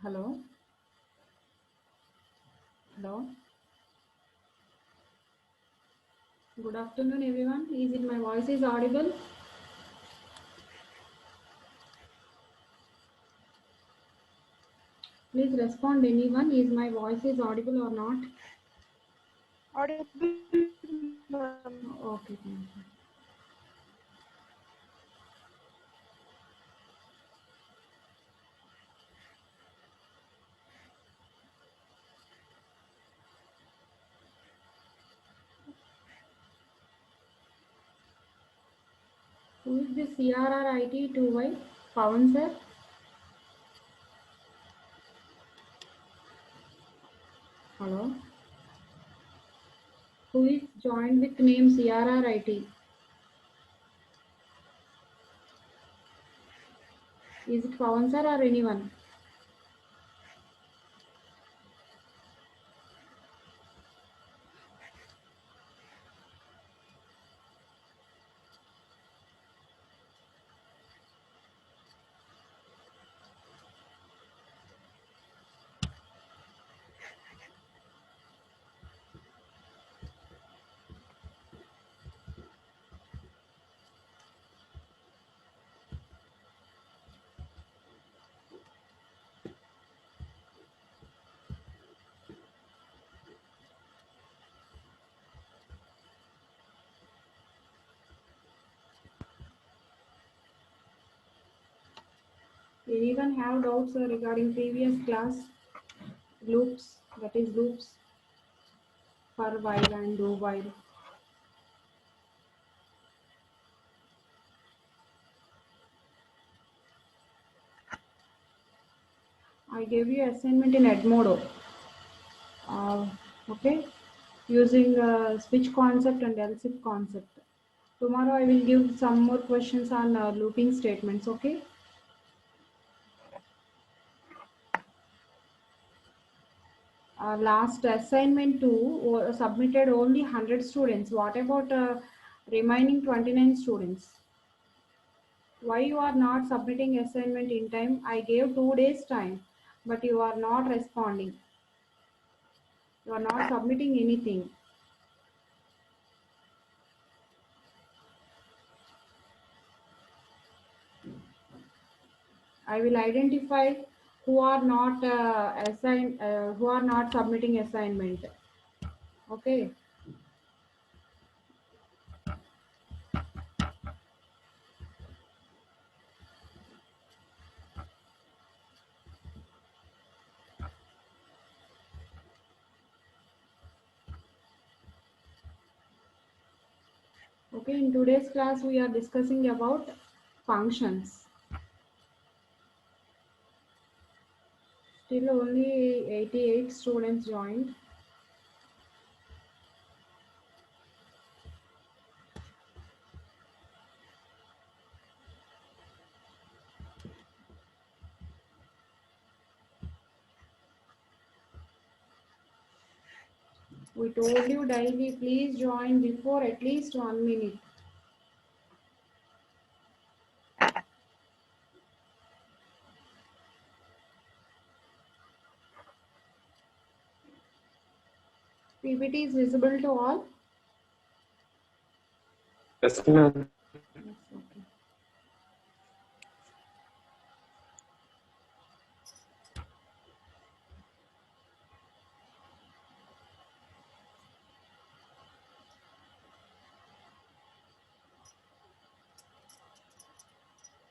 Hello, hello. Good afternoon, everyone. Is it my voice is audible? Please respond, anyone. Is my voice is audible or not? Audible, ma'am. Okay, thank you. Who is the CRRIT 2Y? Pawan sir. Hello. Who is joined with name CRRIT? Is it Pawan sir or anyone? Anyone have doubts regarding previous class loops? That is loops for while and do while. I gave you assignment in Edmodo. Okay, using switch concept and else if concept. Tomorrow I will give some more questions on looping statements. Okay. Last assignment 2 submitted only 100 students. What about remaining 29 students? Why you are not submitting assignment in time? I gave 2 days time, but you are not responding. You are not submitting anything. I will identify who are not who are not submitting assignment. Okay. Okay, in today's class we are discussing about functions. Still only 88 students joined. We told you daily, please join before at least 1 minute. PPT is visible to all? Yes, ma'am. Yes, okay.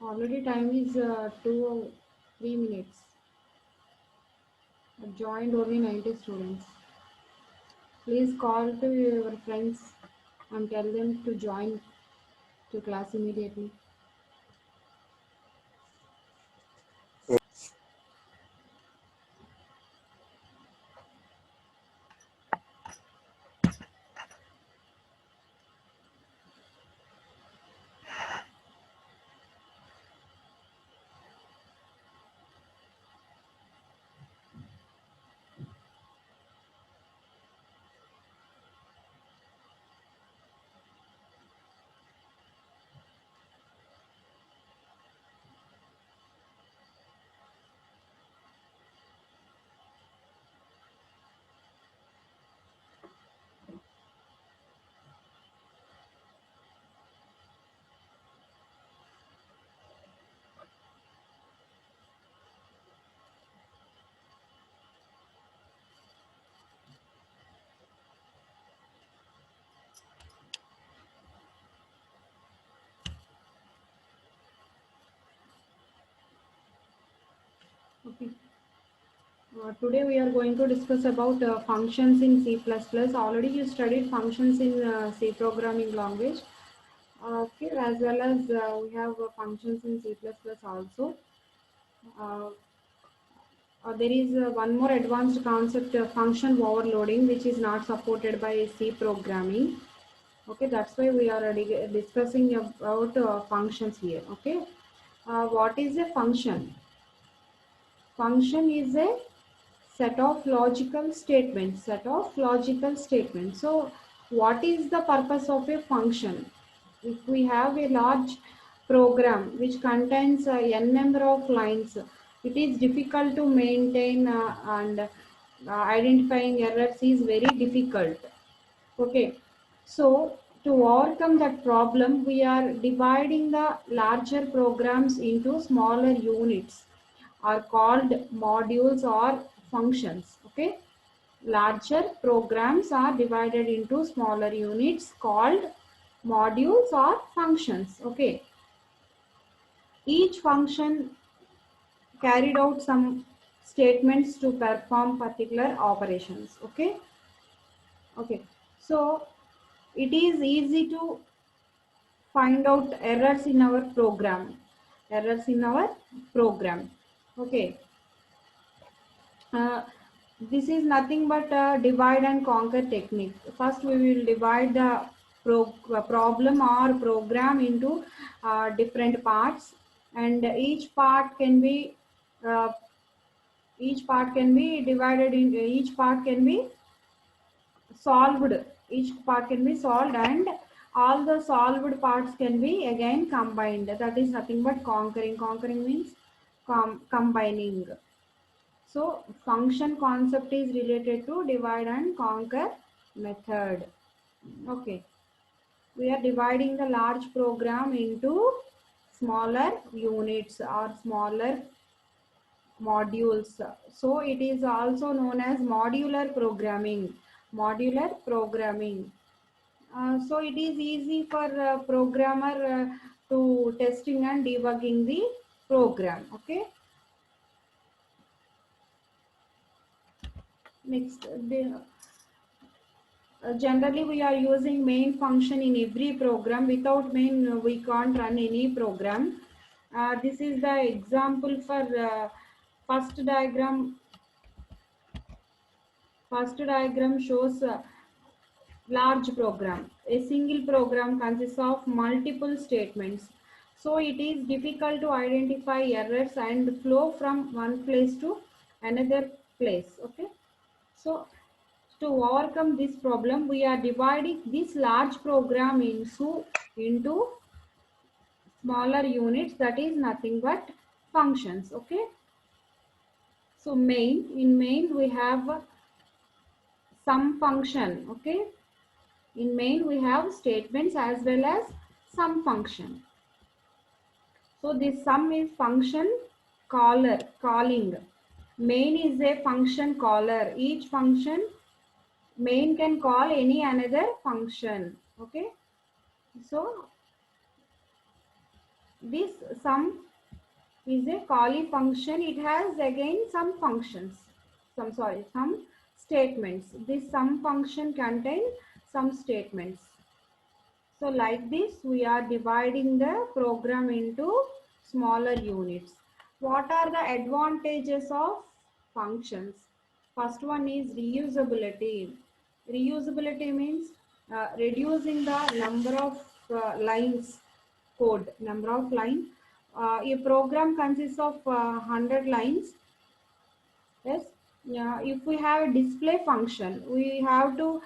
Already time is 3 minutes. I joined only 90 students. Please call to your friends and tell them to join to class immediately. Okay. Today we are going to discuss about functions in C++. Already you studied functions in C programming language. Okay, as well as we have functions in C++ also. Uh, there is one more advanced concept, function overloading, which is not supported by C programming. Okay, that's why we are discussing about functions here. Okay, what is a function? Function is a set of logical statements. So what is the purpose of a function? If we have a large program which contains n number of lines, it is difficult to maintain, and identifying errors is very difficult. Okay, so to overcome that problem, we are dividing the larger programs into smaller units, are called modules or functions. Okay, larger programs are divided into smaller units called modules or functions. Okay, each function carried out some statements to perform particular operations. Okay, okay, so it is easy to find out errors in our program. Okay, uh, this is nothing but a divide and conquer technique. First we will divide the problem or program into different parts, and uh, each part can be divided in each part can be solved each part can be solved, and all the solved parts can be again combined. That is nothing but conquering means combining. So function concept is related to divide and conquer method. Okay, we are dividing the large program into smaller units or smaller modules. So it is also known as modular programming. So it is easy for programmer to testing and debugging the program. Okay, next, generally we are using main function in every program. Without main, we can't run any program. This is the example for first diagram. First diagram shows large program. A single program consists of multiple statements. So it is difficult to identify errors and flow from one place to another place. Okay. So to overcome this problem, we are dividing this large program into smaller units, that is nothing but functions. Okay. So in main we have some function. Okay. In main we have statements as well as sum function. So this sum is function calling. Main is a function caller. Each function, main can call any another function. Okay. So this sum is a callee function. It has again some functions. Some statements. This sum function contains some statements. So like this, we are dividing the program into smaller units. What are the advantages of functions? First one is reusability. Reusability means reducing the number of lines code, number of line. A program consists of 100 lines. Yes. Yeah, if we have a display function, we have to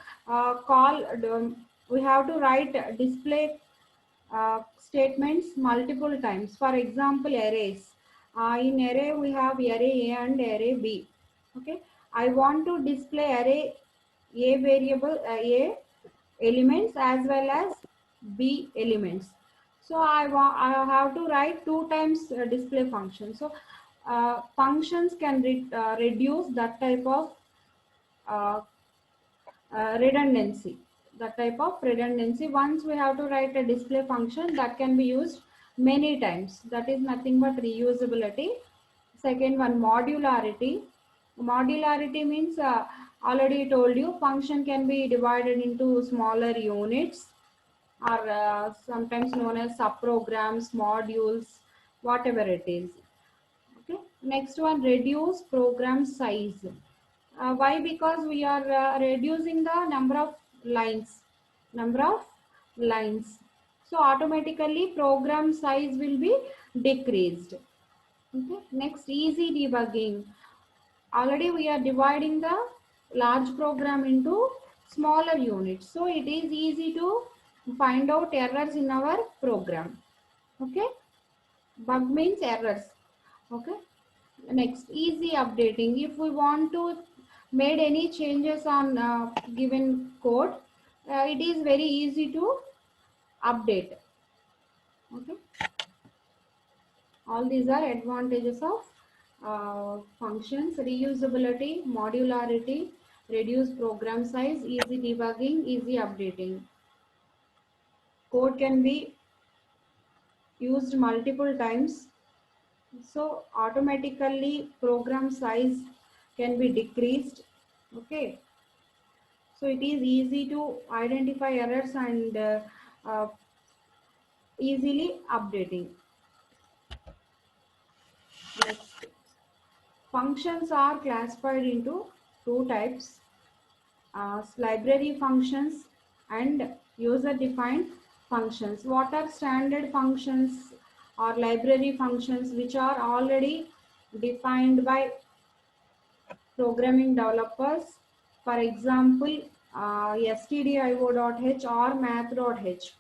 we have to write display statements multiple times. For example, arrays. In array, we have array A and array B. Okay. I want to display array A variable, A elements as well as B elements. So I have to write two times display function. So functions can reduce that type of uh, redundancy. That type of redundancy. Once we have to write a display function, that can be used many times. That is nothing but reusability. Second one, modularity. Modularity means already told you function can be divided into smaller units or sometimes known as subprograms, modules, whatever it is. Okay. Next one, reduce program size. Why? Because we are reducing the number of lines. Number of lines. So automatically program size will be decreased. Okay. Next, easy debugging. Already we are dividing the large program into smaller units. So it is easy to find out errors in our program. Okay. Bug means errors. Okay. Next, easy updating. If we want to made any changes on given code, it is very easy to update. Okay. All these are advantages of functions: reusability, modularity, reduce program size, easy debugging, easy updating. Code can be used multiple times, so automatically program size can be decreased. Okay, so it is easy to identify errors and uh, easily updating. Next, functions are classified into two types: library functions and user defined functions. What are standard functions or library functions which are already defined by programming developers? For example, stdio.h or math.h.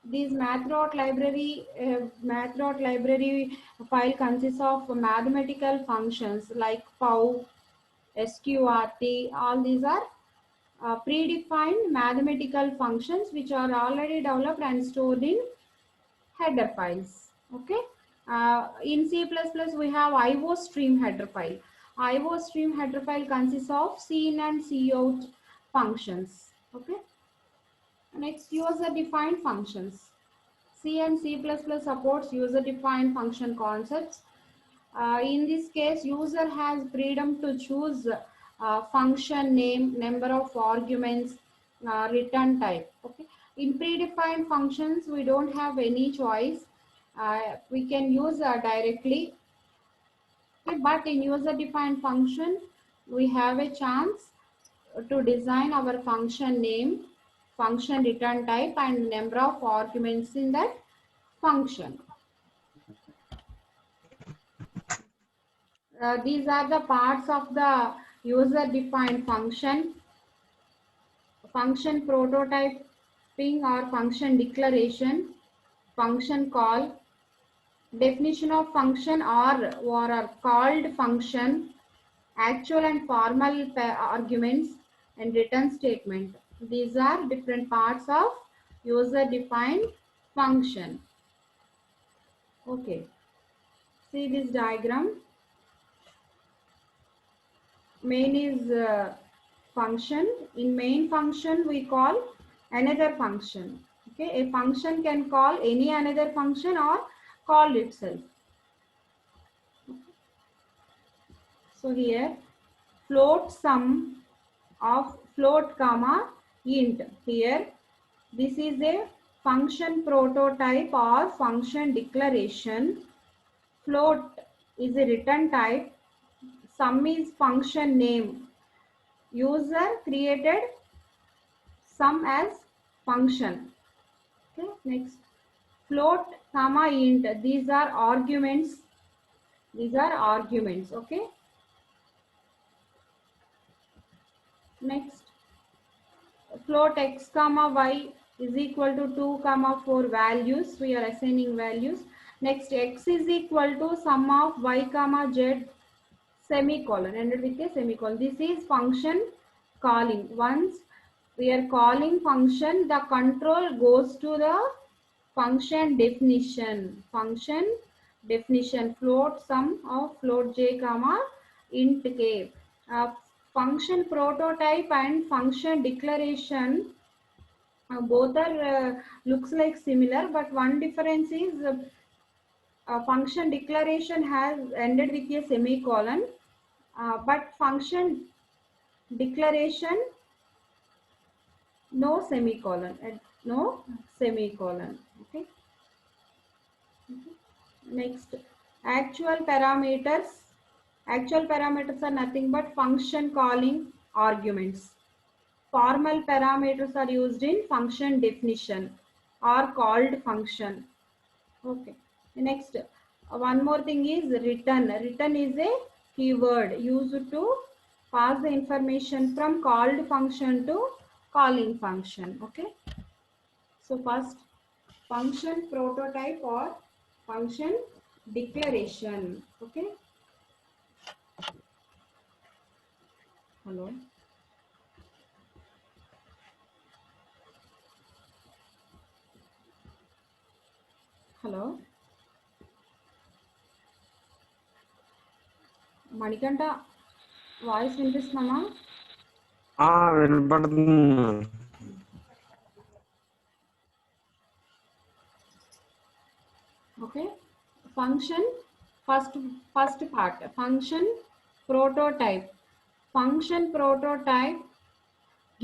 These math.library file consists of mathematical functions like pow, sqrt. All these are predefined mathematical functions which are already developed and stored in header files. Okay. In C++ we have iostream header file. iostream header file consists of cin and cout functions. Okay. Next, user defined functions. C and C++ supports user defined function concepts. In this case, user has freedom to choose function name, number of arguments, return type. Okay. In predefined functions, we don't have any choice. We can use directly. Okay. But in user-defined function, we have a chance to design our function name, function return type, and number of arguments in that function. These are the parts of the user-defined function: function prototyping or function declaration, function call, definition of function or called function, actual and formal arguments, and return statement. These are different parts of user-defined function. Okay, see this diagram. Main is function. In main function we call another function. Okay, a function can call any another function or call itself. So here float sum of float comma int. Here this is a function prototype or function declaration. Float is a return type. Sum is function name. User created sum as function. Okay, next, float comma int. These are arguments. These are arguments. Okay. Next, float x comma y is equal to 2 comma 4 values. We are assigning values. Next, x is equal to sum of y comma z semicolon, ended with a semicolon. This is function calling. Once we are calling function, the control goes to the function definition. Function definition: float sum of float j comma int k. Function prototype and function declaration both are looks like similar, but one difference is function declaration has ended with a semicolon, but function declaration no semicolon, no semicolon. Okay. Next, actual parameters. Actual parameters are nothing but function calling arguments. Formal parameters are used in function definition or called function. Okay. Next, one more thing is return. Return is a keyword used to pass the information from called function to calling function. Okay. So first, function prototype or function declaration. Okay. Hello. Hello. Manikanta voice వినిపిస్తుందమ్మా? వినపడుతుంది. Okay. Function first part, function prototype. Function prototype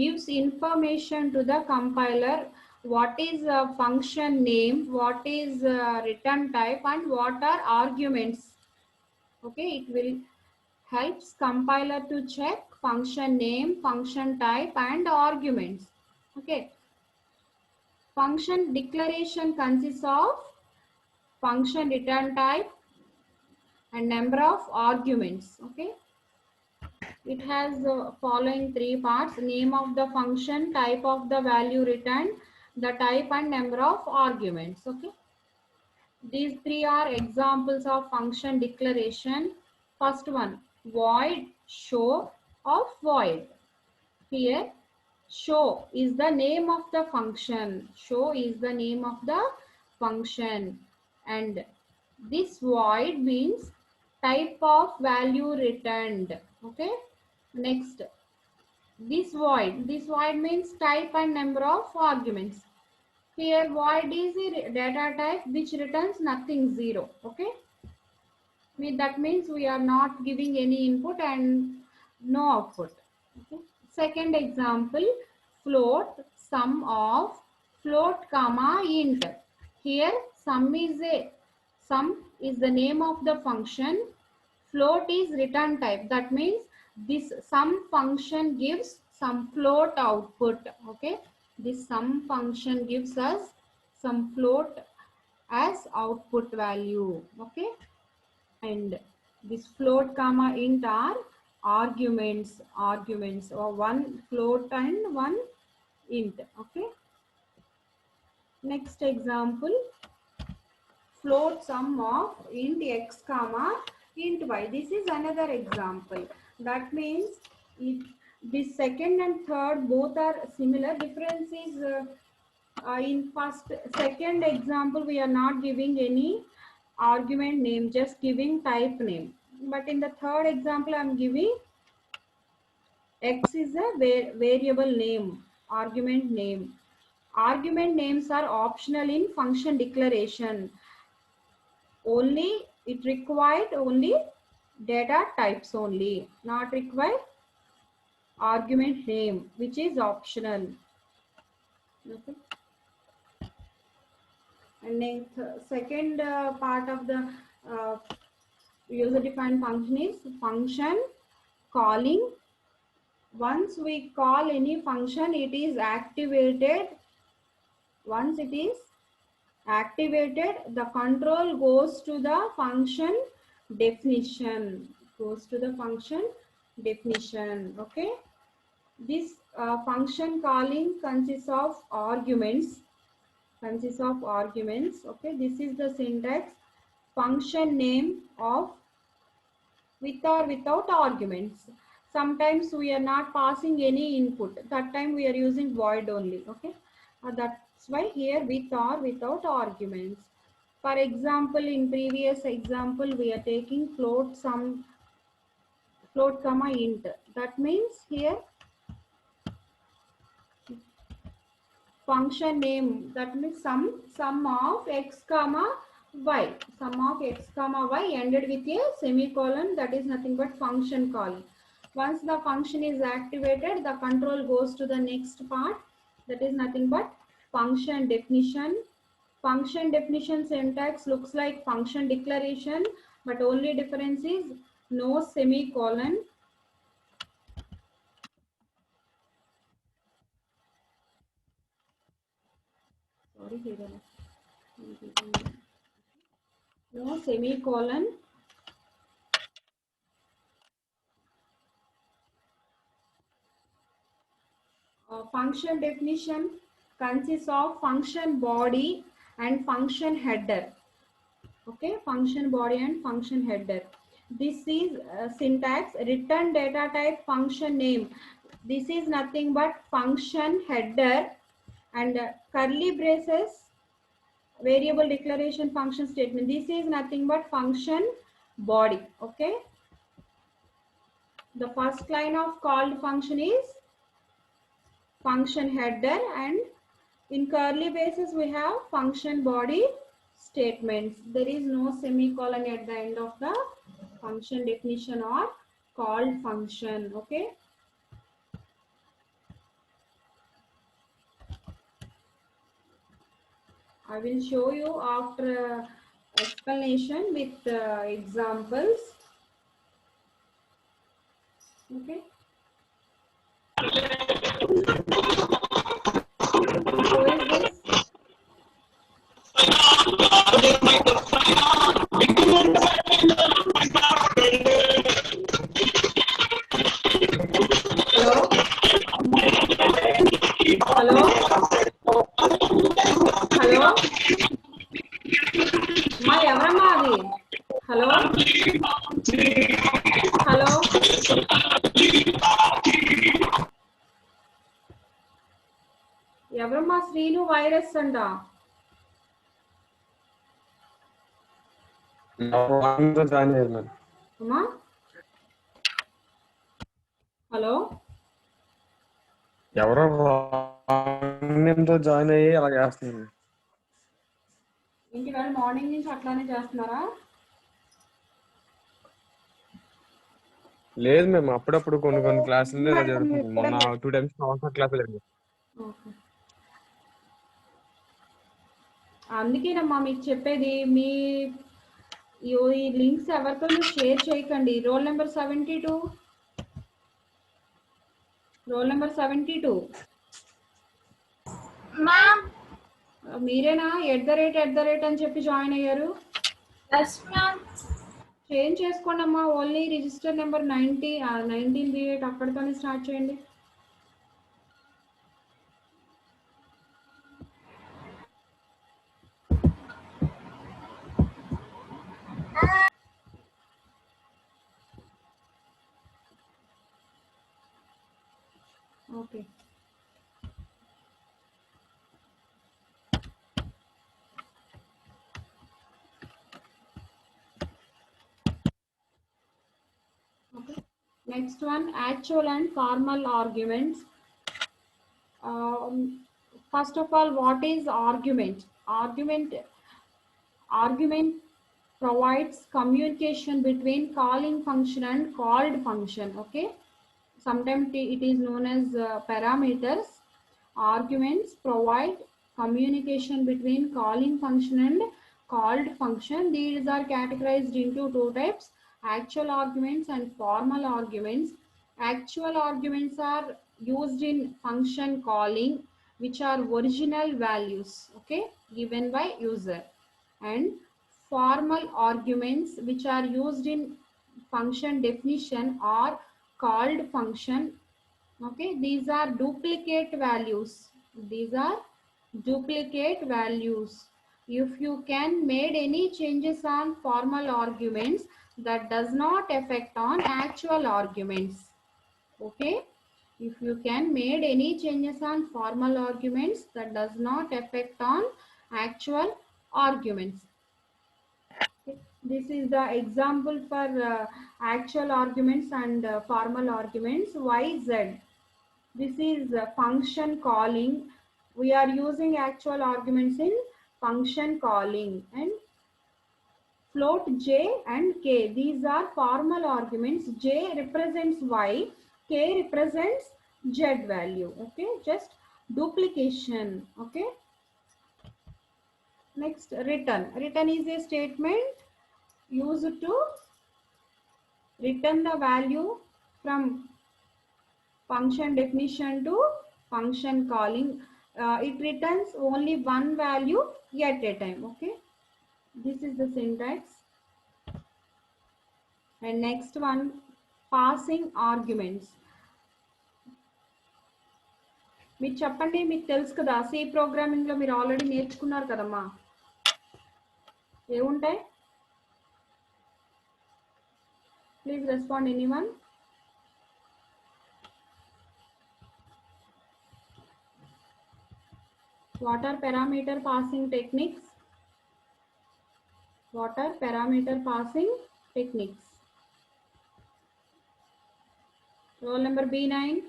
gives information to the compiler what is a function name, what is a return type, and what are arguments. Okay, it will helps compiler to check function name, function type, and arguments. Okay. Function declaration consists of function return type and number of arguments. Okay. It has the following three parts: name of the function, type of the value returned, the type, and number of arguments. Okay. These three are examples of function declaration. First one, void show of void. Here, show is the name of the function. Show is the name of the function. And this void means type of value returned. Okay. Next, this void means type and number of arguments. Here void is a data type which returns nothing, zero. Okay. That means we are not giving any input and no output. Okay. Second example, float, sum of float comma int. Here sum is the name of the function. Float is return type. That means this sum function gives some float output. Okay. This sum function gives us some float as output value. Okay. And this float comma int are arguments or one float and one int. Okay. Next example, float sum of int x comma int y. This is another example. That means this second and third both are similar. Difference is in second example we are not giving any argument name, just giving type name. But in the third example I am giving x is a variable name, argument name. Argument names are optional in function declaration. Only it required only data types only, not required argument name, which is optional. Okay. And then second part of the user defined function is function calling. Once we call any function, it is activated. Once it is activated, the control goes to the function definition. Okay. This function calling consists of arguments. Okay. This is the syntax. Function name of with or without arguments. Sometimes we are not passing any input. That time we are using void only. Okay. That's why here with or without arguments. For example, in previous example, we are taking float comma int. That means here function name, that means sum of x comma y. Sum of x comma y ended with a semicolon, that is nothing but function calling. Once the function is activated, the control goes to the next part, that is nothing but function definition. Function definition syntax looks like function declaration, but only difference is no semicolon. Sorry, no semicolon. Function definition consists of function body and function header. Okay, function body and function header. This is syntax return data type function name. This is nothing but function header, and curly braces variable declaration function statement. This is nothing but function body. Okay, the first line of called function is function header, and in curly braces we have function body statements. There is no semicolon at the end of the function definition or called function. Okay, I will show you after explanation with examples. Okay, so is this? Hello? Hello? మా ఎవరమ్మా అది? Hello? Hello? ఎవరమ్మా Srinu virus అంట? అమ్మా? Hello? ఎవరో join అయ్యి అలా చేస్తున్నారు. ఇంటి వాళ్ళు మార్నింగ్ నుంచి అట్లానే చేస్తున్నారా? లేదు మేము అప్పుడప్పుడు కొన్ని క్లాసులు ఇలా జరుగుతుంది. మొన్న 2 times క్లాస్ జరిగింది. అందుకేనమ్మా మీకు చెప్పేది, మీ ఈ లింక్స్ ఎవరితో షేర్ చేయకండి. రోల్ నెంబర్ 72, రోల్ నెంబర్ 72 మీరేనా? @ అని చెప్పి జాయిన్ అయ్యారు? చేంజ్ చేసుకోండి అమ్మా. ఓన్లీ రిజిస్టర్ నెంబర్ 19B8 అక్కడితోనే స్టార్ట్ చేయండి. Okay, next one, actual and formal arguments. First of all, what is argument? Argument provides communication between calling function and called function. Okay, sometimes it is known as parameters. Arguments provide communication between calling function and called function. These are categorized into two types: actual arguments and formal arguments. Actual arguments are used in function calling, which are original values, okay, given by user, and formal arguments which are used in function definition or called function. Okay, these are duplicate values. These are duplicate values. If you can made any changes on formal arguments, that does not affect on actual arguments. Okay, if you can made any changes on formal arguments, that does not affect on actual arguments. Okay. This is the example for actual arguments and formal arguments. YZ, this is function calling. We are using actual arguments in function calling, and float j and k. These are formal arguments. J represents y, k represents z value. Okay, just duplication. Okay. Next, return. Return is a statement used to return the value from function definition to function calling. It returns only one value at a time. Okay, this is the syntax. And next one, passing arguments. మీరు చెప్పండి, మీకు తెలుసు కదా C programming లో మీరు already నేర్చుకున్నారు కదమ్మా, ఏముంటాయి? Please respond anyone. What are parameter passing techniques? What are parameter passing techniques? Roll number B9.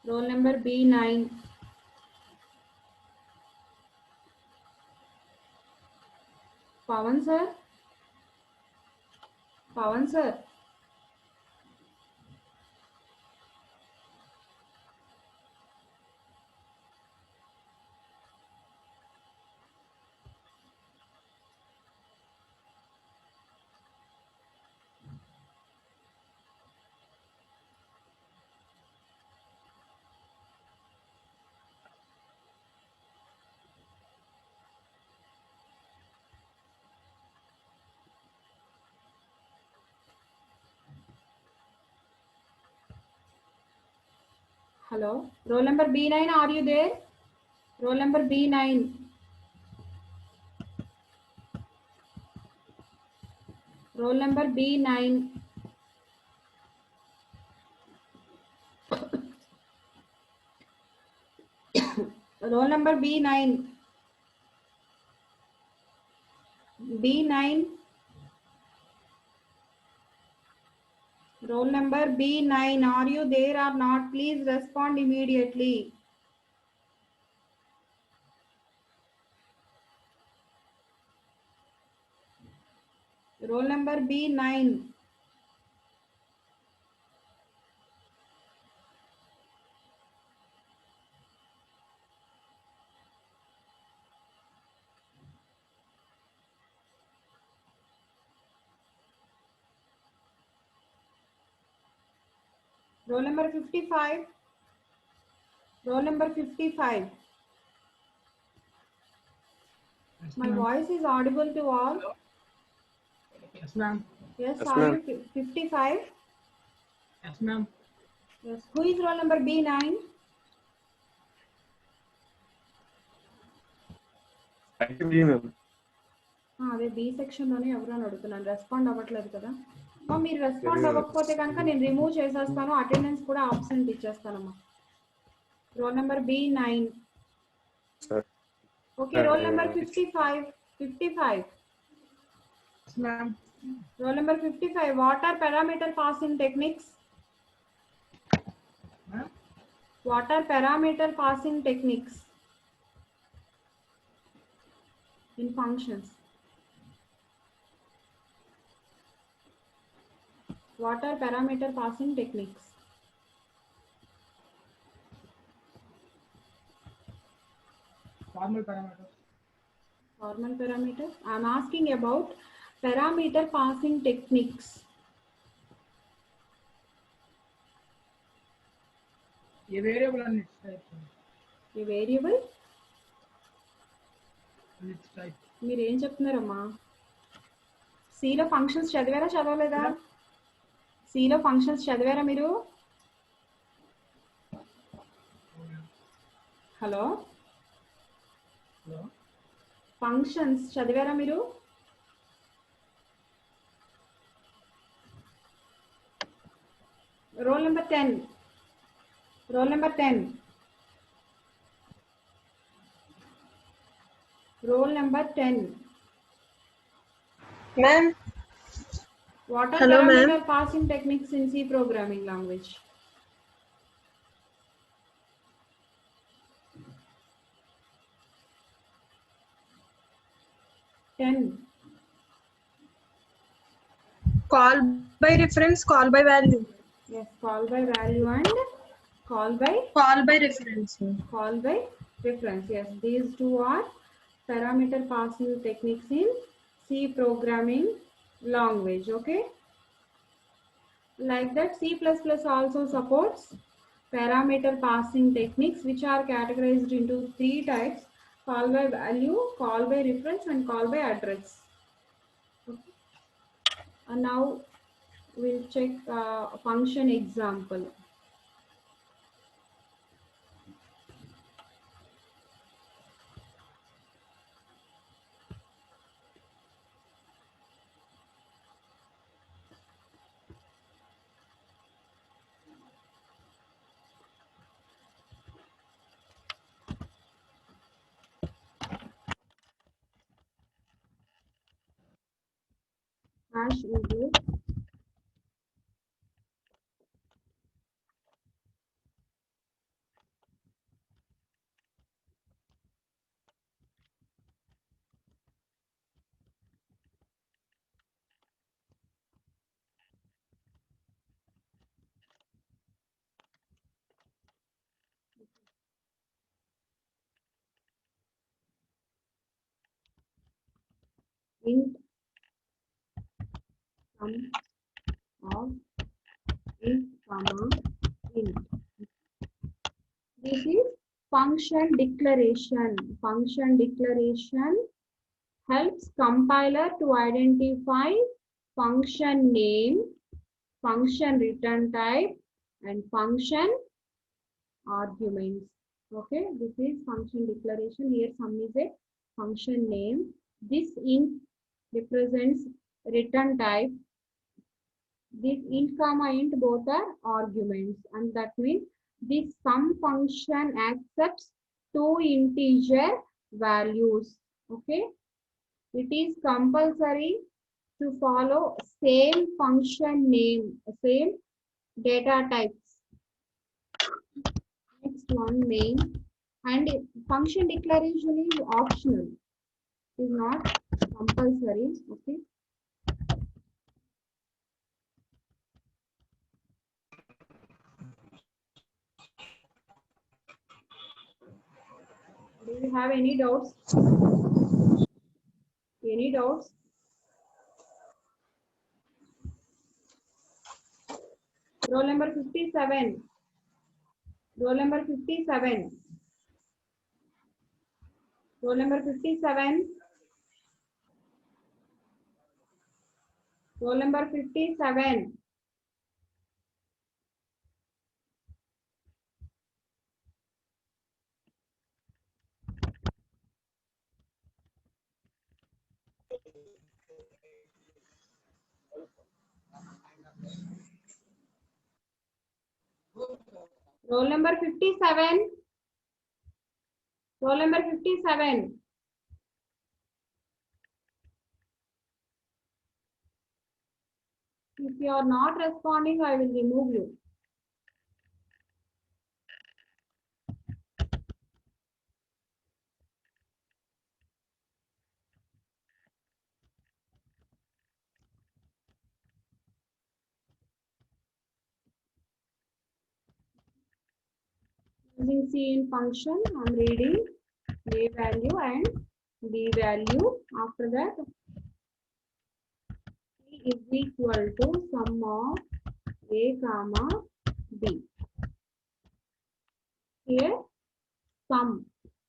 Roll number B9. Pawan sir. Pawan sir. Hello. Roll number B9, are you there? Roll number B9. Roll number B9. Roll number B9. B9. Roll number B9. Are you there or not? Please respond immediately. Roll number B9. Roll number 55. Roll number 55. Yes, My voice is audible to all. Yes, ma'am. Yes, Yes, are ma'am. you 55? Yes, ma'am. Yes. Who is roll number B9? అదే B section లోనే ఎవరు అని అడుగుతున్నాను, respond అవ్వట్లేదు కదా. మీరు respond అవ్వకపోతే కనుక నేను రిమూవ్ చేసేస్తాను, అటెండెన్స్ కూడా ఆబ్సెంట్ ఇచ్చేస్తానమ్మా. Roll number B9. Okay, roll number 55. 55. Yes, ma'am. Roll number 55. What are parameter passing techniques? Ma'am? What are parameter passing techniques in functions? What are parameter passing techniques? Formal parameters. Formal parameters. I am asking about parameter passing techniques. A variable and its type. A variable. And its type. మీరు ఏం చెప్తున్నారమ్మా? సిలో functions చదివారా చదవలేదా? సిలో functions చదివారా మీరు? Hello, Hello. Functions చదివారా మీరు? Roll number 10. Roll number 10. Roll number 10. Ma'am, What are Hello, parameter ma'am. passing techniques in C programming language? Call by reference, call by value. Yes, call by value and call by Call by reference. call by reference. Yes, these two are parameter passing techniques in C programming language. Okay, like that C++ also supports parameter passing techniques, which are categorized into three types: call by value, call by reference, and call by address. Okay. And now we'll check function example. Hash include int sum of int comma int. This is function declaration. Function declaration helps compiler to identify function name, function return type, and function arguments. Okay, this is function declaration. Here sum is a function name. This int represents return type. This int comma int both are arguments, and that means this sum function accepts two integer values. Okay, it is compulsory to follow same function name, same data types. Next one, main, and function declaration is optional, is not compulsory. Okay. Do you have any doubts? Any doubts? Roll number 57. Roll number 57. Roll number 57. Roll number 57. Roll number 57. Roll number 57. If you are not responding, I will remove you. Using cin function, I am reading a value and b value. After that, c is equal to sum of a comma b. Here, sum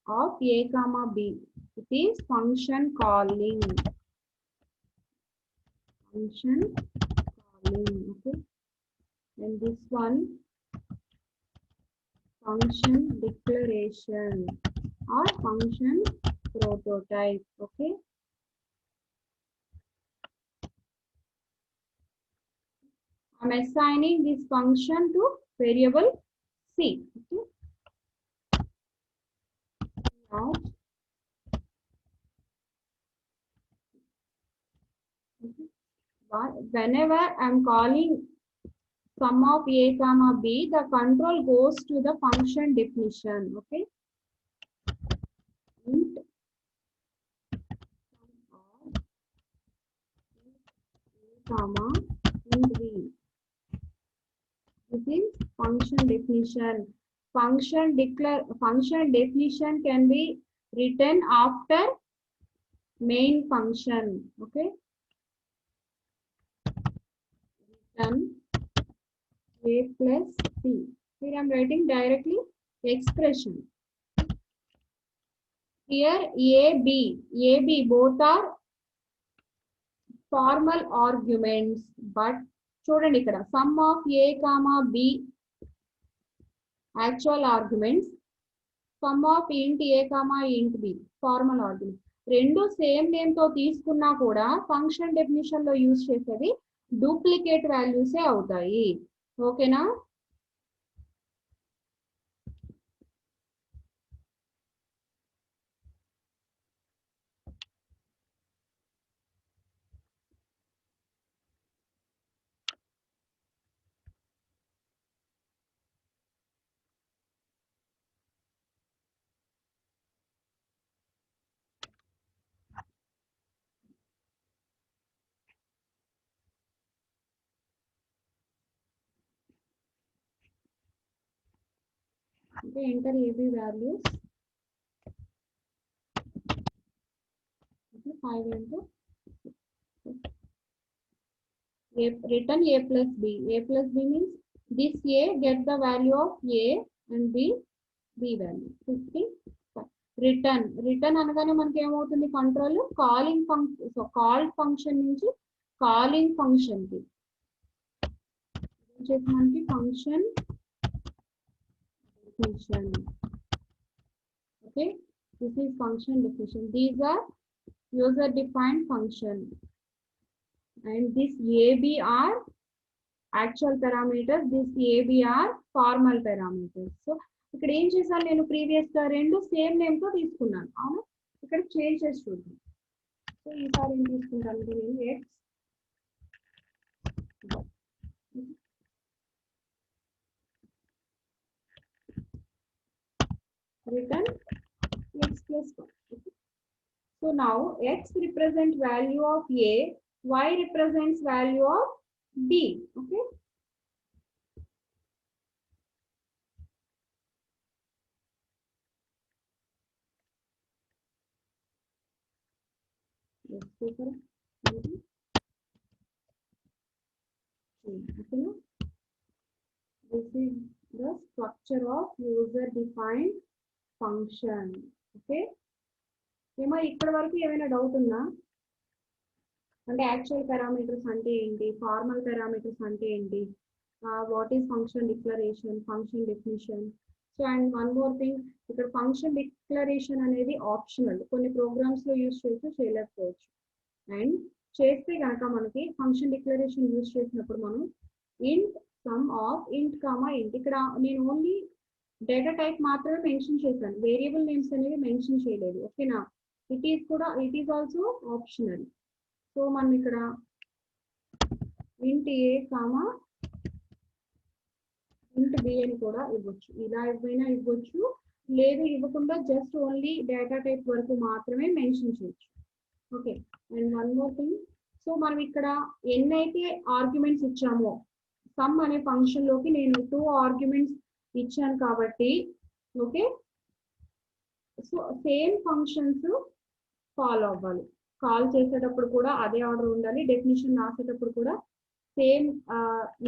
of a comma b. It is function calling. Function calling. Okay. And this one, function declaration or function prototype. Okay. I'm assigning this function to variable c. Okay. Now, whenever I'm calling sum of a comma b, the control goes to the function definition. Okay. Int sum of a comma int b. This is function definition. Function definition can be written after main function. Okay, return a plus b. Here I am writing directly expression. Here a b both are formal arguments, but చూడండి ఇక్కడ sum of a comma b actual arguments, sum of int a comma int b formal argument. రెండు same name తో తీసుకున్నా కూడా function definition లో use చేసేది duplicate వాల్యూసే అవుతాయి. ఓకేనా? Okay, enter AB values. Okay, 5 into a, return a plus b. A plus b means this a get the value of a and b value. 15. Return అనగానే మనకి ఏమవుతుంది control calling function. So called function నుంచి calling function కి వచ్చేసి మనకి function definition. Okay, this is function definition. These are user defined function and this AB are actual parameters, this AB are formal parameters. So ఇక్కడ ఏం చేశాను నేను previous గా రెండు సేమ్ నేమ్ తో తీసుకున్నాను. అవును, ఇక్కడ చేంజ్ చేసి చూద్దాం. సో ఈసారి ఏం తీసుకుంటాను నేను x return x plus 1. Okay. So now x represents value of a, y represents value of b. Okay. Let's go for maybe. Okay. This is the structure of user defined function. Okay, ఏమో ఇక్కడ వరకు ఏమైనా doubt ఉందా? అంటే actual parameters అంటే ఏంటి, formal parameters అంటే ఏంటి, what is function declaration, function definition. So and one more thing, ఇక్కడ ఫంక్షన్ డిక్లరేషన్ అనేది ఆప్షనల్, కొన్ని ప్రోగ్రామ్స్ లో యూజ్ చేసి చేయలేకపోవచ్చు. అండ్ చేస్తే కనుక మనకి ఫంక్షన్ డిక్లరేషన్ యూజ్ చేసినప్పుడు మనం ఇంట్ సమ్ ఆఫ్ ఇంట్ కామా ఇంట్, ఇక్కడ నేను ఓన్లీ డేటా టైప్ మాత్రమే మెన్షన్ చేశాను, వేరియబుల్ నేమ్స్ అనేవి మెన్షన్ చేయలేదు. ఓకేనా? It is also optional. So మనం ఇక్కడ ఇంట్ ఏ కామా ఇంట్ బి అని కూడా ఇవ్వచ్చు, ఇలా ఇవ్వైనా ఇవ్వచ్చు, లేదు ఇవ్వకుండా జస్ట్ ఓన్లీ డేటా టైప్ వరకు మాత్రమే మెన్షన్ చేయొచ్చు. Okay, and one more thing, so మనం ఇక్కడ ఎన్నైతే ఆర్గ్యుమెంట్స్ ఇచ్చామో సమ్ అనే ఫంక్షన్ లోకి నేను 2 ఆర్గ్యుమెంట్స్ ఇచ్చాను కాబట్టి, okay, so same functions follow అవ్వాలి. కాల్ చేసేటప్పుడు కూడా అదే ఆర్డర్ ఉండాలి, డెఫినిషన్ రాసేటప్పుడు కూడా సేమ్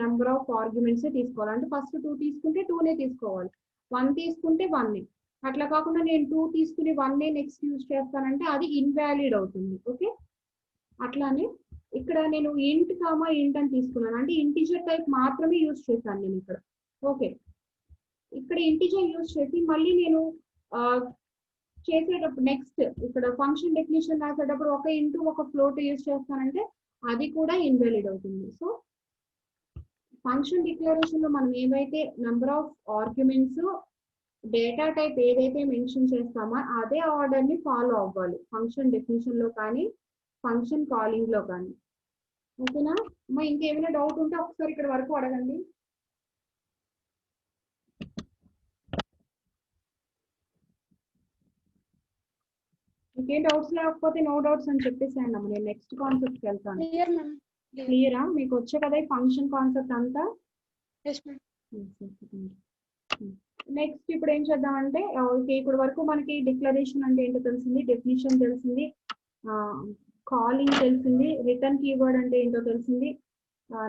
నెంబర్ ఆఫ్ ఆర్గ్యుమెంట్స్ తీసుకోవాలి. అంటే ఫస్ట్ 2 తీసుకుంటే 2నే తీసుకోవాలి, 1 తీసుకుంటే 1నే. అట్లా కాకుండా నేను 2 తీసుకుని 1నే నెక్స్ట్ యూజ్ చేస్తానంటే అది ఇన్వాలిడ్ అవుతుంది. ఓకే, అట్లానే ఇక్కడ నేను ఇంట్ కామా ఇంట్ అని తీసుకున్నాను, అంటే ఇంటిజర్ టైప్ మాత్రమే యూజ్ చేశాను నేను ఇక్కడ. ఓకే, ఇక్కడ ఇంటిజర్ యూజ్ చేసి మళ్ళీ నేను చేసేటప్పుడు నెక్స్ట్ ఇక్కడ ఫంక్షన్ డెఫినిషన్ రాసేటప్పుడు ఒక ఇంటూ ఒక ఫ్లోట్ యూజ్ చేస్తానంటే అది కూడా ఇన్వాలిడ్ అవుతుంది. సో ఫంక్షన్ డిక్లరేషన్ లో మనం ఏవైతే number of arguments data type ఏదైతే మెన్షన్ చేస్తామో అదే ఆర్డర్ ని ఫాలో అవ్వాలి, ఫంక్షన్ డెఫినిషన్ లో కానీ ఫంక్షన్ కాలింగ్ లో కానీ. ఓకేనా? అమ్మా ఇంకేమైనా డౌట్ ఉంటే ఒకసారి ఇక్కడ వరకు అడగండి. ఇంకేం డౌట్స్ లేకపోతే నో డౌట్స్ అని చెప్పేసాను అమ్మ, నేను నెక్స్ట్ కాన్సెప్ట్కి వెళ్తాను. Clear ma'am. క్లియరా? మీకు వచ్చే కదా ఈ ఫంక్షన్ కాన్సెప్ట్ అంతా? Yes, ma'am. నెక్స్ట్ ఇప్పుడు ఏం చేద్దామంటే ఓకే, ఇప్పుడు వరకు మనకి డిక్లరేషన్ అంటే ఏంటో తెలిసింది, డెఫినిషన్ తెలిసింది, కాలింగ్ తెలిసింది, రిటర్న్ కీవర్డ్ అంటే ఏంటో తెలిసింది,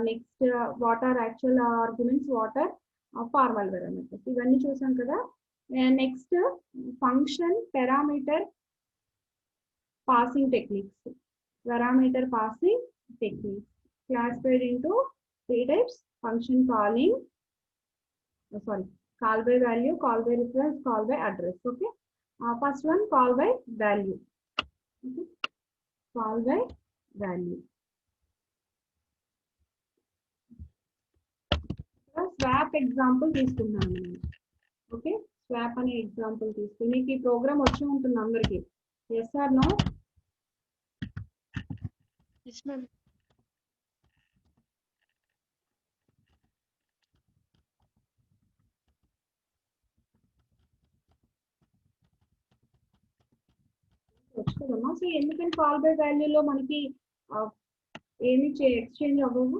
next what are actual arguments, what are formal parameters, ఇవన్నీ చూసాం కదా. Next function parameter passing techniques. Parameter passing techniques classified into 3 types: function calling, call by value, call by reference, call by address. Okay, first one, call by value. Okay, call by value. Swap example తీసుకున్నాను నేను. Okay, swap అనే example తీసుకుని మీకు ఈ programme వచ్చి ఉంటుంది అందరికి. Yes or no? Yes, ma'am. వచ్చుకదమ్మా. సో ఎందుకని కాల్ బై వాల్యూలో మనకి ఏమి ఎక్స్చేంజ్ అవ్వవు?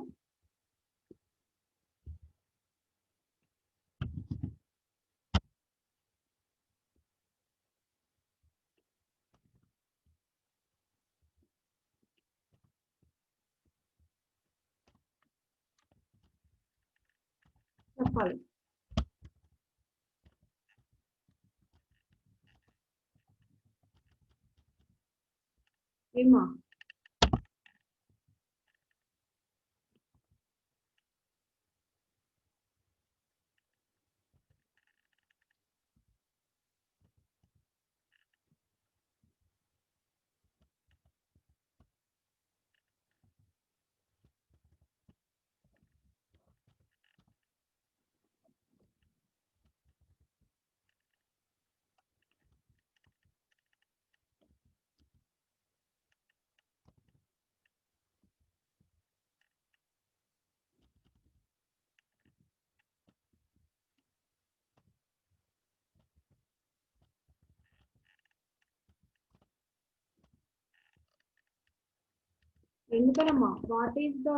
చెప్పాలి. ఏమా? ఎందుకనమ్మా? What is the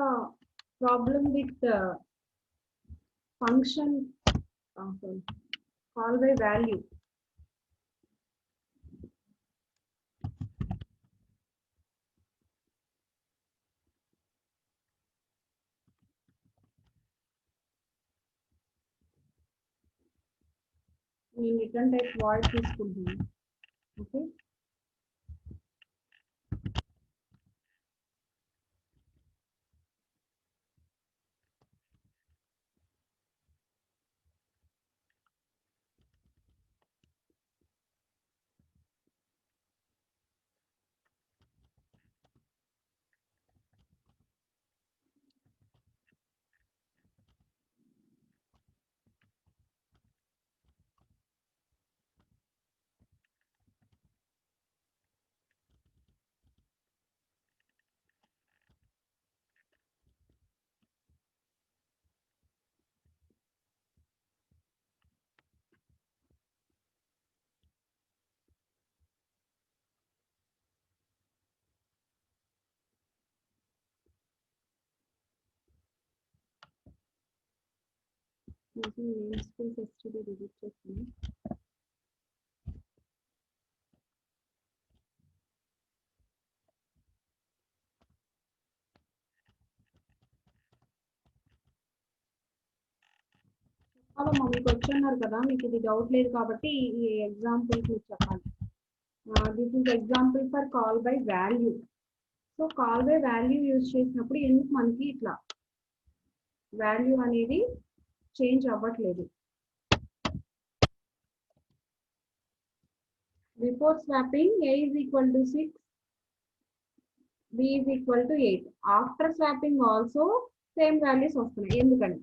problem with function call by value? నేను రిటర్న్ టైప్ వాయిడ్ తీసుకుంటున్నాను. Okay, namespace STD delete చేస్తాను. చెప్పాలమ్మా, మీకు వచ్చన్నారు కదా, మీకు ఇది డౌట్ లేదు కాబట్టి ఈ ఎగ్జాంపుల్ మీకు చెప్పాలి. This is example for call by value. So call by value use చేసినప్పుడు ఎందుకు మనకి ఇట్లా వాల్యూ అనేది చేంజ్ అవ్వట్లేదు? Before swapping a is equal to 6, b is equal to 8. After swapping also same values వస్తున్నాయి. ఎందుకని?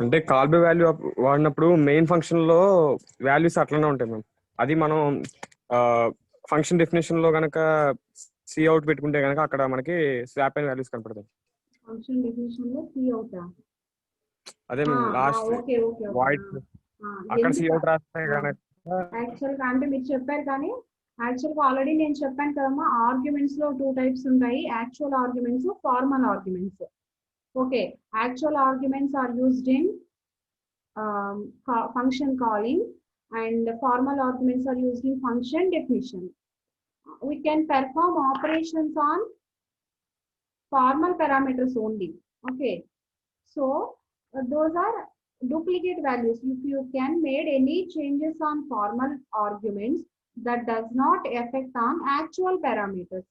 అంటే కాల్ బై వాల్యూ వాడినప్పుడు మెయిన్ ఫంక్షన్ లో వాల్యూస్ అట్లనే ఉంటాయి మ్యామ్. అది మనం ఫంక్షన్ డెఫినేషన్ లో గనక సి అవుట్ పెట్టుకుంటే గనక అక్కడ మనకి స్వాప్ అయిన వాల్యూస్ కనపడతాయి. ఫంక్షన్ డెఫినిషన్ లో సి అవుట్? అదే లాస్ట్ ఓకే ఓకే. వాయిడ్ అక్కడ సి అవుట్ రాస్తే గనక యాక్చువల్ గా అంటే మీరు చెప్పారు కానీ యాక్చువల్గా ఆల్రెడీ నేను చెప్పాను కదమ్మా, ఆర్గ్యుమెంట్స్ లో 2 టైప్స్ ఉంటాయి, actual arguments, formal arguments. Okay, actual arguments are used in function calling, and formal arguments are used in function definition. We can perform operations on formal parameters only. Okay, so those are duplicate values. If you can made any changes on formal arguments, that does not affect on actual parameters.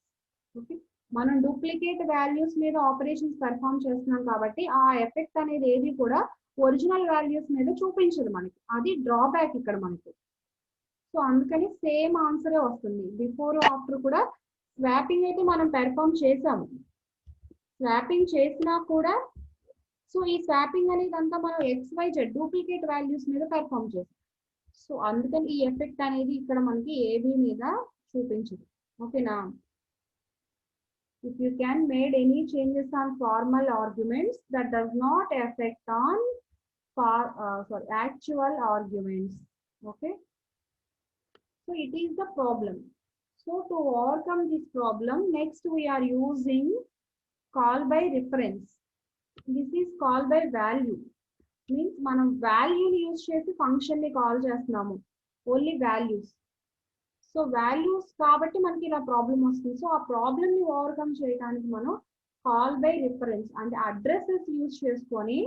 Okay, మనం duplicate values మీద operations perform చేస్తున్నాం కాబట్టి ఆ effect అనేది ఏది కూడా original values మీద చూపించదు మనకి, అది డ్రాబ్యాక్ ఇక్కడ మనకి. సో అందుకని సేమ్ ఆన్సరే వస్తుంది. బిఫోర్ ఆఫ్టర్ కూడా స్వాపింగ్ అయితే మనం పెర్ఫామ్ చేసాము, స్వాపింగ్ చేసినా కూడా సో ఈ స్వాపింగ్ అనేది అంతా మనం XYZ డూప్లికేట్ వాల్యూస్ మీద పెర్ఫామ్ చేస్తాం. సో అందుకని ఈ ఎఫెక్ట్ అనేది ఇక్కడ మనకి ఏబి మీద చూపించదు. ఓకేనా? If you can made any changes on formal arguments, that does not affect on actual arguments. Okay, so it is the problem. So to overcome this problem, next we are using call by reference. This is call by value, means మనం value ని use చేసి function ని call చేస్తున్నాము, only values. So values కాబట్టి మనకి ఇలా problem వస్తుంది. So ఆ ప్రాబ్లమ్ ని ఓవర్కమ్ చేయడానికి మనం కాల్ బై రిఫరెన్స్ అంటే అడ్రసెస్ యూజ్ చేసుకొని,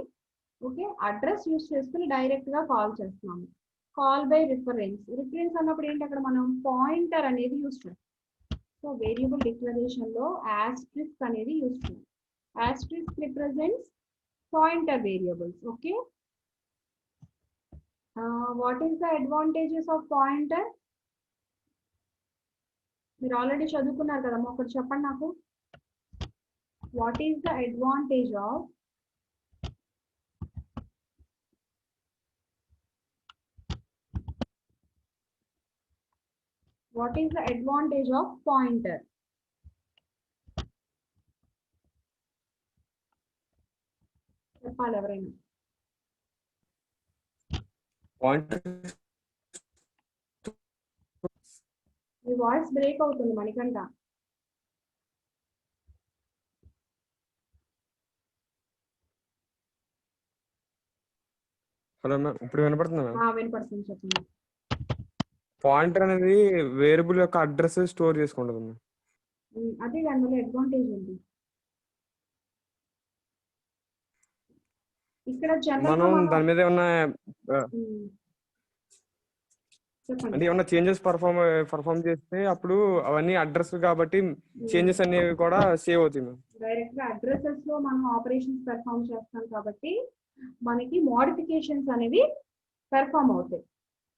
ఓకే, అడ్రస్ యూజ్ చేసుకుని డైరెక్ట్ గా కాల్ చేస్తున్నాము. కాల్ బై రిఫరెన్స్, రిఫరెన్స్ అన్నప్పుడు ఏంటి, అక్కడ మనం పాయింటర్ అనేది యూజ్ చేస్తాం. సో వేరియబుల్ డిక్లరేషన్ లో ఆస్ట్రిస్క్ అనేది యూజ్ చేస్తాం. Asterisk represents pointer variables. Okay, what is the advantages of pointer? మీరు ఆల్రెడీ చదువుకున్నారు కదమ్మా, ఒకటి చెప్పండి నాకు. What is the advantage of pointer? చెప్పాలి ఎవరైనా. పాయింటర్ మీ వాయిస్ బ్రేక్ అవుతుంది మణికంఠ. హలో మ్యామ్, ఇప్పుడు వినపడుతుందా మ్యామ్? వినపడుతుంది, చెప్పండి. పాయింటర్ అనేది వేరియబుల్ యొక్క అడ్రస్ స్టోర్ చేసుకుంటుంది మ్యామ్. అదే దానివల్ల అడ్వాంటేజ్ ఉంది. ఇక్కడ మనం దాని మీద ఏమన్నా చెప్పండి. అంటే ఏమన్నా చేంజెస్ పర్ఫామ్ చేస్తే అప్పుడు అవన్నీ అడ్రస్ కాబట్టి చేంజెస్ అనేవి కూడా సేవ్ అవుతాయి మ్యామ్. డైరెక్ట్ గా అడ్రసెస్ లో మనం ఆపరేషన్స్ పెర్ఫామ్ చేస్తాం కాబట్టి మనకి మోడిఫికేషన్స్ అనేవి పెర్ఫామ్ అవుతాయి.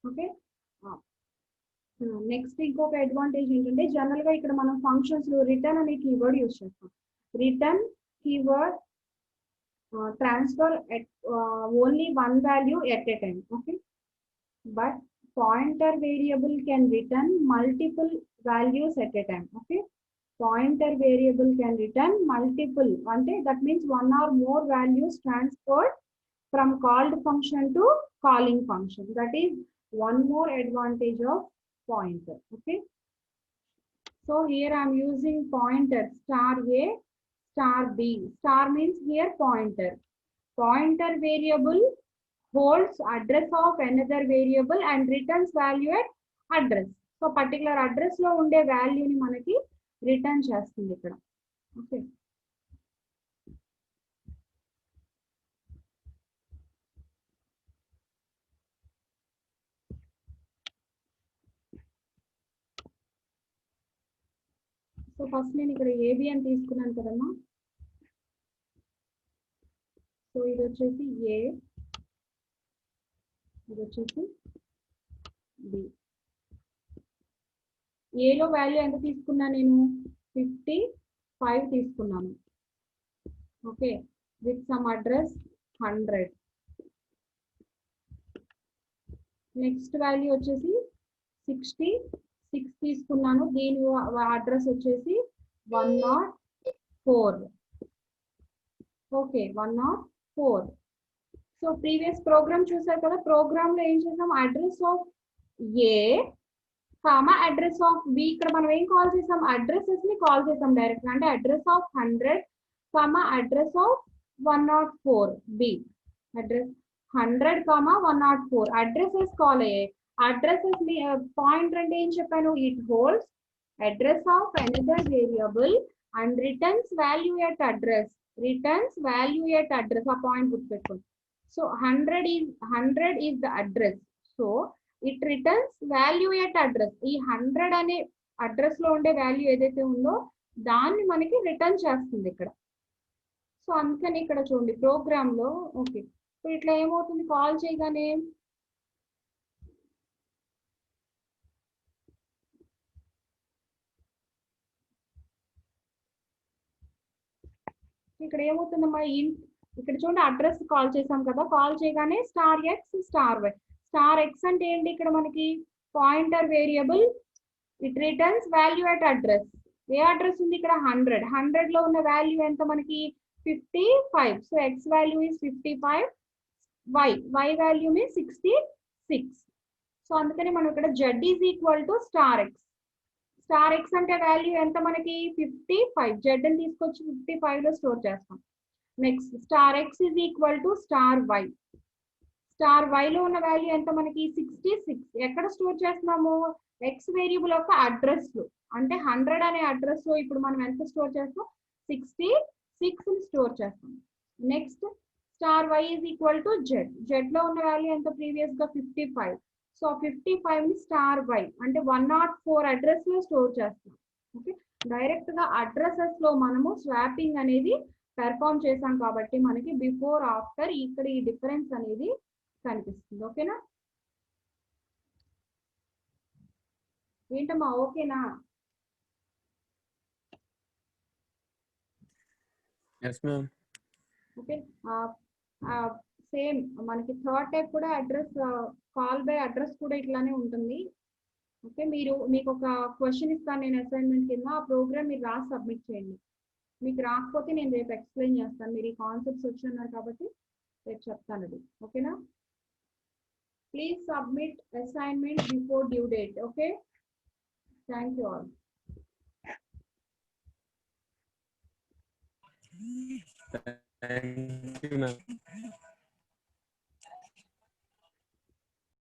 ఓకే, నెక్స్ట్ ఇంకొక అడ్వాంటేజ్ ఏంటంటే జనరల్ గా ఇక్కడ మనం ఫంక్షన్స్ లో రిటర్న్ అనే కీవర్డ్ యూజ్ చేస్తాం. Return keyword transfer only one value at a time. Okay, but pointer variable can return multiple values at a time. Okay, pointer variable can return multiple, ante that means one or more values transferred from called function to calling function. That is one more advantage of pointer. Okay, so here I am using pointer star a star b. Star means here pointer. Pointer variable holds address of another variable and returns value at address. So particular address లో ఉండే value ని మనకి return చేస్తుంది ఇక్కడ. Okay, so first నేను ఇక్కడ AB అని తీసుకున్నాను కదమ్మా. సో ఇది వచ్చేసి ఏ, ఇది వచ్చేసి బి. ఏలో వాల్యూ ఎంత తీసుకున్నా నేను 55 తీసుకున్నాను. Okay, with some address 100. Next value వచ్చేసి 66 తీసుకున్నాను, దీని అడ్రస్ వచ్చేసి 104. ఓకే, 104. సో ప్రీవియస్ ప్రోగ్రామ్ చూసారు కదా, ప్రోగ్రామ్ లో ఏం చేసాం, address of a comma address of b. ఇక్కడ మనం ఏం కాల్ చేసాం, అడ్రసెస్ ని కాల్ చేసాం డైరెక్ట్. అంటే address of 100 comma address of 104 b. Address 100 comma 104 addresses call అయ్యాయి. అడ్రసెస్ పాయింట్ అంటే ఏం చెప్పాను, it holds address of another variable and returns value at address. Returns value at address, ఆ point గుర్తుపెట్టుకోండి. So 100 is the address. So it returns value at address. ఈ 100 అనే address లో ఉండే వాల్యూ ఏదైతే ఉందో దాన్ని మనకి రిటర్న్ చేస్తుంది ఇక్కడ. సో అందుకని ఇక్కడ చూడండి ప్రోగ్రామ్ లో. ఓకే, సో ఇట్లా ఏమవుతుంది, కాల్ చేయగానే ఇక్కడ ఏమవుతుందమ్మా, ఇక్కడ చూడండి అడ్రస్ కాల్ చేసాం కదా, కాల్ చేయగానే star x star y. Star x అంటే ఏంటి, ఇక్కడ మనకి pointer variable. It returns value at address. ఏ అడ్రస్ ఉంది ఇక్కడ, 100 లో ఉన్న వాల్యూ ఎంత మనకి 55. So x value is 55, y value మీ 66. సో అందుకని మనం ఇక్కడ z is equal to star x. Star x అంటే వాల్యూ ఎంత మనకి 55. జెడ్ అని తీసుకొచ్చి 55 లో స్టోర్ చేస్తాం. Next star x is equal to star y. Star y లో ఉన్న వాల్యూ ఎంత మనకి 66. ఎక్కడ స్టోర్ చేస్తున్నాము, ఎక్స్ వేరియబుల్ యొక్క అడ్రస్ లో. అంటే 100 అనే అడ్రస్ లో ఇప్పుడు మనం ఎంత స్టోర్ చేస్తాం, 66 ని స్టోర్ చేస్తాం. Next star y is equal to z. Z లో ఉన్న వాల్యూ ఎంత ప్రీవియస్ గా 55. సో 55 ని స్టార్ వై అంటే 104 అడ్రస్ లో స్టోర్ చేస్తాం. ఓకే, డైరెక్ట్ గా అడ్రసెస్ లో మనము స్వాపింగ్ అనేది పెర్ఫామ్ చేసాం కాబట్టి మనకి బిఫోర్ ఆఫ్టర్ ఇక్కడ ఈ డిఫరెన్స్ అనేది కనిపిస్తుంది. ఓకేనా, ఏంటమ్మా ఓకేనా? Yes ma'am. ఓకే, సేమ్ మనకి థర్డ్ టైప్ కూడా అడ్రస్, కాల్ బై అడ్రస్ కూడా ఇట్లానే ఉంటుంది. ఓకే, మీకు ఒక క్వశ్చన్ ఇస్తాను నేను అసైన్మెంట్ కింద, ఆ ప్రోగ్రామ్ మీరు రాసి సబ్మిట్ చేయండి. మీకు రాకపోతే నేను రేపు ఎక్స్ప్లెయిన్ చేస్తాను. మీరు ఈ కాన్సెప్ట్స్ వచ్చున్నారు కాబట్టి రేపు చెప్తాను అది. ఓకేనా, please submit assignment before due date. Okay, thank you all. Thank you ma'am.